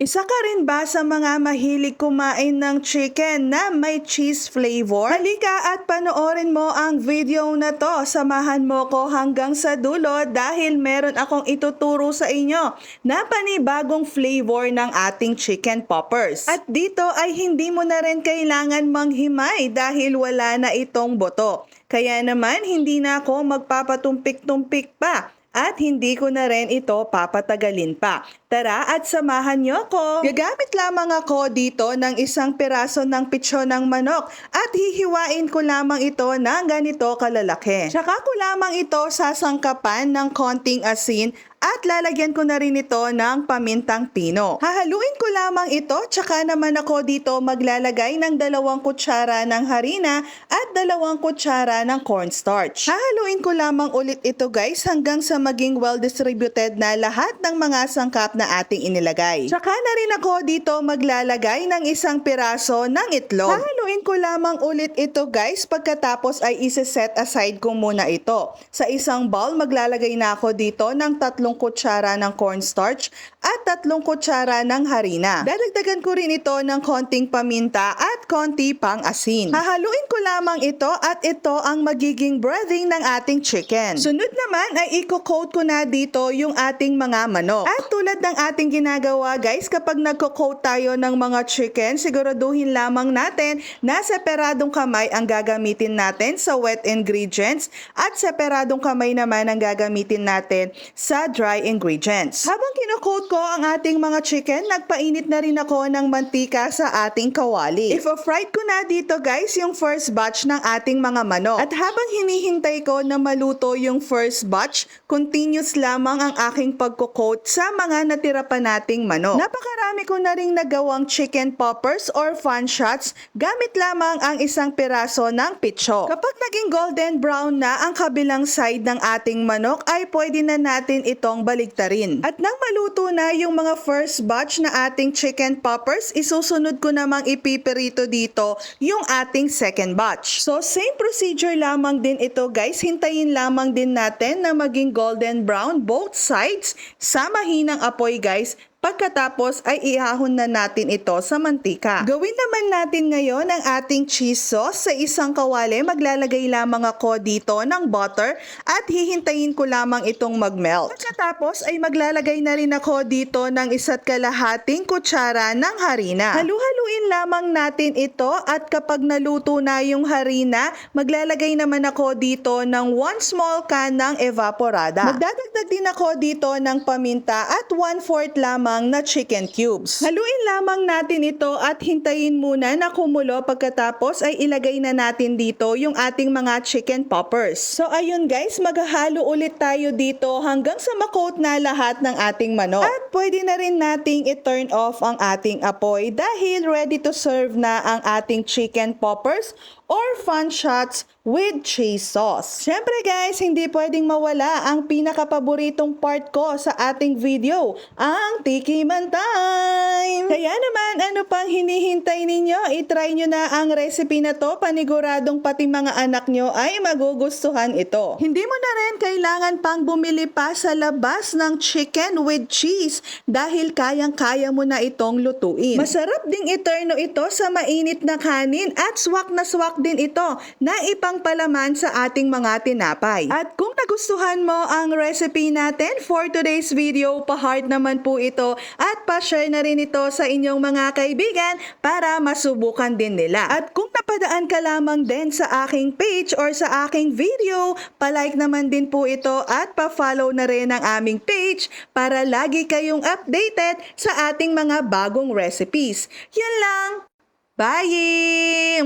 Isa ka rin ba sa mga mahilig kumain ng chicken na may cheese flavor? Halika at panoorin mo ang video na to. Samahan mo ko hanggang sa dulo dahil meron akong ituturo sa inyo na panibagong flavor ng ating chicken poppers. At dito ay hindi mo na rin kailangan manghimay dahil wala na itong buto. Kaya naman hindi na ako magpapatumpik-tumpik pa. At hindi ko na rin ito papatagalin pa. Tara at samahan niyo ko. Gagamit lamang ako dito ng isang piraso ng pitsyon ng manok at hihiwain ko lamang ito ng ganito kalalaki. Tsaka ko lamang ito sasangkapan ng konting asin at lalagyan ko na rin ito ng pamintang pino. Hahaluin ko lamang ito, tsaka naman ako dito maglalagay ng 2 kutsara ng harina at 2 kutsara ng cornstarch. Hahaluin ko lamang ulit ito guys hanggang sa maging well-distributed na lahat ng mga sangkap na ating inilagay. Tsaka na rin ako dito maglalagay ng 1 piraso ng itlog. Hahaluin ko lamang ulit ito guys, pagkatapos ay isi-set aside ko muna ito. Sa isang bowl maglalagay na ako dito ng 3 kutsara ng cornstarch at 3 kutsara ng harina. Dadagdagan ko rin ito ng konting paminta at konti pang asin. Hahaluin ko lamang ito at ito ang magiging breading ng ating chicken. Sunod naman ay i-coat ko na dito yung ating mga manok. At tulad ng ating ginagawa guys, kapag nagko-coat tayo ng mga chicken, siguraduhin lamang natin na separadong kamay ang gagamitin natin sa wet ingredients at separadong kamay naman ang gagamitin natin sa dry ingredients. Habang kino-coat ko ang ating mga chicken, nagpainit na rin ako ng mantika sa ating kawali. Ifo-fried ko na dito guys yung first batch ng ating mga manok. At habang hinihintay ko na maluto yung first batch, continuous lamang ang aking pagko-coat sa mga natira pa nating manok. Napakarami ko na ring nagawang chicken poppers or fun shots gamit lamang ang 1 piraso ng pitso. Kapag naging golden brown na ang kabilang side ng ating manok, ay pwede na natin itong baligtarin. At nang maluto na yung mga first batch na ating chicken poppers, isusunod ko namang ipipirito dito yung ating second batch. So same procedure lamang din ito guys, hintayin lamang din natin na maging golden brown both sides sa mahinang apoy guys. Pagkatapos ay ihahon na natin ito sa mantika. Gawin naman natin ngayon ang ating cheese sauce. Sa isang kawali, maglalagay lamang ako dito ng butter at hihintayin ko lamang itong mag-melt. Pagkatapos ay maglalagay na rin ako dito ng 1 kalahating kutsara ng harina. Halu-haluin lamang natin ito at kapag naluto na yung harina, maglalagay naman ako dito ng 1 small can ng evaporada. Magdadagdag din ako dito ng paminta at 1/4 lamang na chicken cubes. Haluin lamang natin ito at hintayin muna na kumulo, pagkatapos ay ilagay na natin dito yung ating mga chicken poppers. So ayun guys, maghahalo ulit tayo dito hanggang sa makoat na lahat ng ating manok. At pwede na rin nating i-turn off ang ating apoy dahil ready to serve na ang ating chicken poppers or fun shots with cheese sauce. Syempre guys, hindi pwedeng mawala ang pinakapaboritong part ko sa ating video, ang tikiman time! Kaya naman, ano pang hinihintay ninyo? I-try nyo na ang recipe na to, paniguradong pati mga anak nyo ay magugustuhan ito. Hindi mo na rin kailangan pang bumili pa sa labas ng chicken with cheese dahil kayang-kaya mo na itong lutuin. Masarap ding iterno ito sa mainit na kanin at swak na swak din ito na ipangpalaman sa ating mga tinapay. At kung nagustuhan mo ang recipe natin for today's video, pa-heart naman po ito at pa-share na rin ito sa inyong mga kaibigan para masubukan din nila. At kung napadaan ka lamang din sa aking page or sa aking video, pa-like naman din po ito at pa-follow na rin ang aming page para lagi kayong updated sa ating mga bagong recipes. Yan lang! Bye!